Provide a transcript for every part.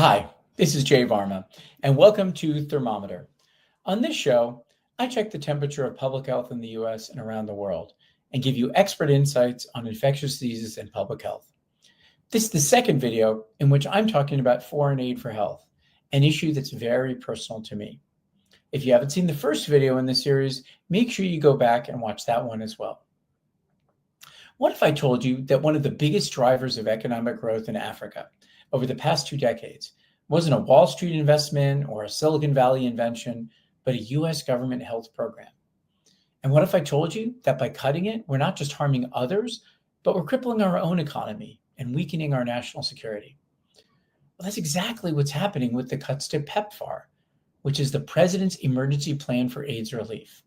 Hi, this is Jay Varma, and welcome to Thermometer. On this show, I check the temperature of public health in the US and around the world and give you expert insights on infectious diseases and public health. This is the second video in which I'm talking about foreign aid for health, an issue that's very personal to me. If you haven't seen the first video in this series, make sure you go back and watch that one as well. What if I told you that one of the biggest drivers of economic growth in Africa over the past 2 decades wasn't a Wall Street investment or a Silicon Valley invention, but a US government health program? And what if I told you that by cutting it, we're not just harming others, but we're crippling our own economy and weakening our national security? Well, that's exactly what's happening with the cuts to PEPFAR, which is the President's Emergency Plan for AIDS Relief.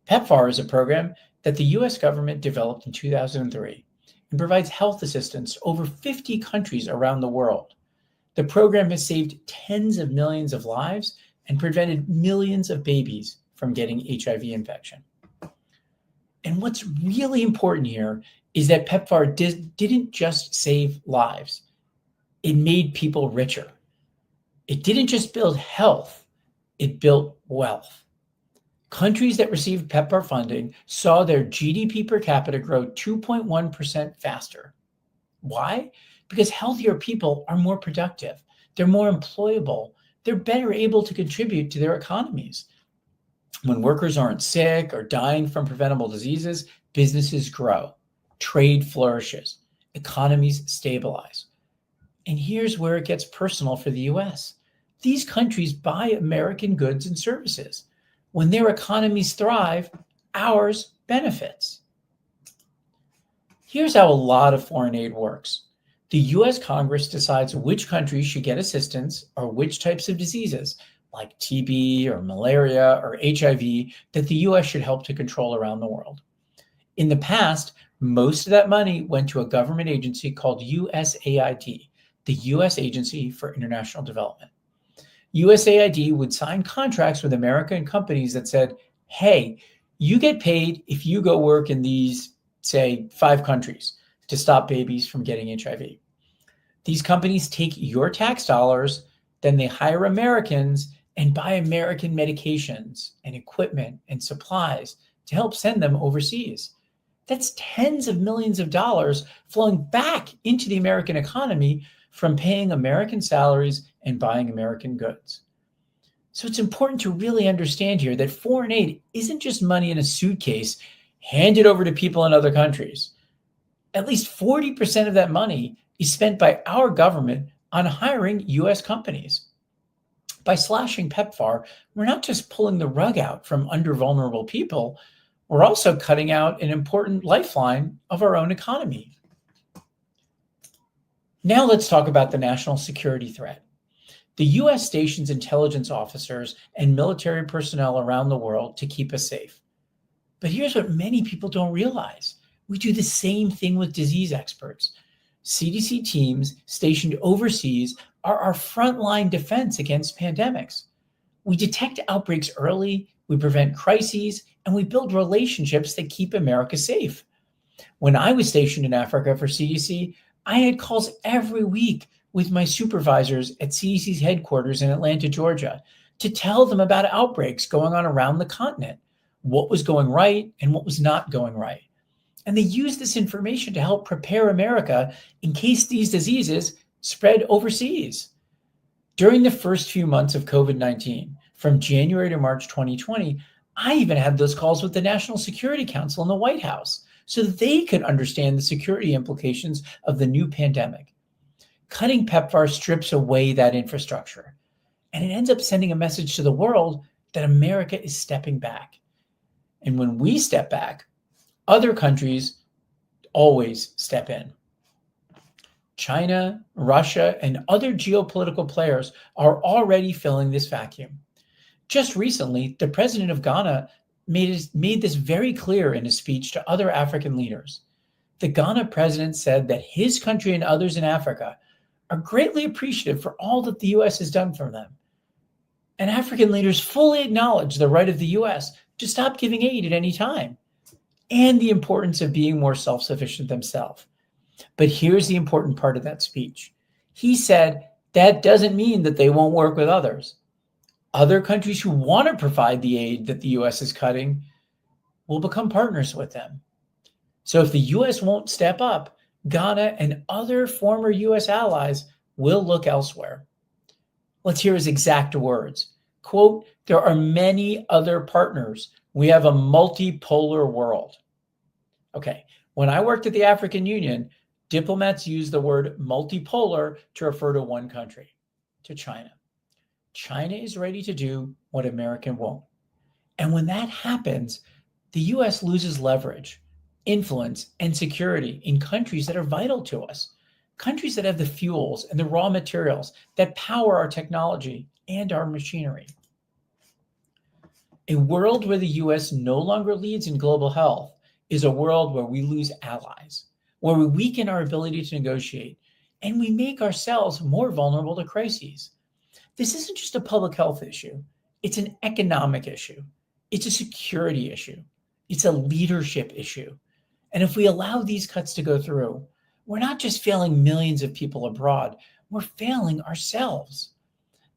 PEPFAR is a program that the US government developed in 2003 and provides health assistance to over 50 countries around the world. The program has saved tens of millions of lives and prevented millions of babies from getting HIV infection. And what's really important here is that PEPFAR didn't just save lives. It made people richer. It didn't just build health, it built wealth. Countries that received PEPFAR funding saw their GDP per capita grow 2.1% faster. Why? Because healthier people are more productive, they're more employable, they're better able to contribute to their economies. When workers aren't sick or dying from preventable diseases, businesses grow, trade flourishes, economies stabilize. And here's where it gets personal for the US. These countries buy American goods and services. When their economies thrive, ours benefits. Here's how a lot of foreign aid works. The US Congress decides which countries should get assistance or which types of diseases, like TB or malaria or HIV, that the US should help to control around the world. In the past, most of that money went to a government agency called USAID, the US Agency for International Development. USAID would sign contracts with American companies that said, hey, you get paid if you go work in these, say, 5 countries to stop babies from getting HIV. These companies take your tax dollars, then they hire Americans and buy American medications and equipment and supplies to help send them overseas. That's tens of millions of dollars flowing back into the American economy from paying American salaries and buying American goods. So it's important to really understand here that foreign aid isn't just money in a suitcase handed over to people in other countries. At least 40% of that money is spent by our government on hiring US companies. By slashing PEPFAR, we're not just pulling the rug out from under-vulnerable people, we're also cutting out an important lifeline of our own economy. Now let's talk about the national security threat. The US stations intelligence officers and military personnel around the world to keep us safe. But here's what many people don't realize. We do the same thing with disease experts. CDC teams stationed overseas are our frontline defense against pandemics. We detect outbreaks early, we prevent crises, and we build relationships that keep America safe. When I was stationed in Africa for CDC, I had calls every week with my supervisors at CDC's headquarters in Atlanta, Georgia, to tell them about outbreaks going on around the continent, what was going right and what was not going right. And they used this information to help prepare America in case these diseases spread overseas. During the first few months of COVID-19, from January to March 2020, I even had those calls with the National Security Council in the White House so that they could understand the security implications of the new pandemic. Cutting PEPFAR strips away that infrastructure, and it ends up sending a message to the world that America is stepping back. And when we step back, other countries always step in. China, Russia, and other geopolitical players are already filling this vacuum. Just recently, the president of Ghana made this very clear in a speech to other African leaders. The Ghana president said that his country and others in Africa are greatly appreciative for all that the US has done for them. And African leaders fully acknowledge the right of the US to stop giving aid at any time and the importance of being more self-sufficient themselves. But here's the important part of that speech. He said, That doesn't mean that they won't work with others. Other countries who want to provide the aid that the US is cutting will become partners with them. So if the US won't step up, Ghana and other former US allies will look elsewhere. Let's hear his exact words. Quote, "There are many other partners. We have a multipolar world." Okay, when I worked at the African Union, diplomats used the word multipolar to refer to one country, to China. China is ready to do what America won't. And when that happens, the US loses leverage, influence, and security in countries that are vital to us, countries that have the fuels and the raw materials that power our technology and our machinery. A world where the US no longer leads in global health is a world where we lose allies, where we weaken our ability to negotiate, and we make ourselves more vulnerable to crises. This isn't just a public health issue. It's an economic issue. It's a security issue. It's a leadership issue. And if we allow these cuts to go through, we're not just failing millions of people abroad, we're failing ourselves.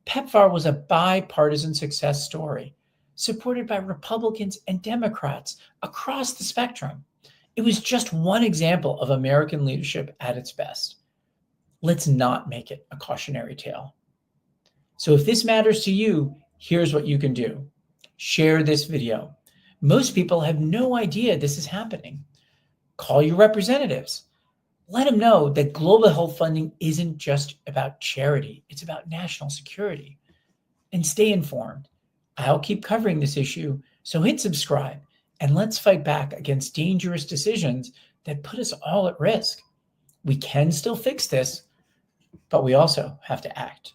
PEPFAR was a bipartisan success story, supported by Republicans and Democrats across the spectrum. It was just one example of American leadership at its best. Let's not make it a cautionary tale. So if this matters to you, here's what you can do. Share this video. Most people have no idea this is happening. Call your representatives. Let them know that global health funding isn't just about charity. It's about national security. And stay informed. I'll keep covering this issue, so hit subscribe and let's fight back against dangerous decisions that put us all at risk. We can still fix this, but we also have to act.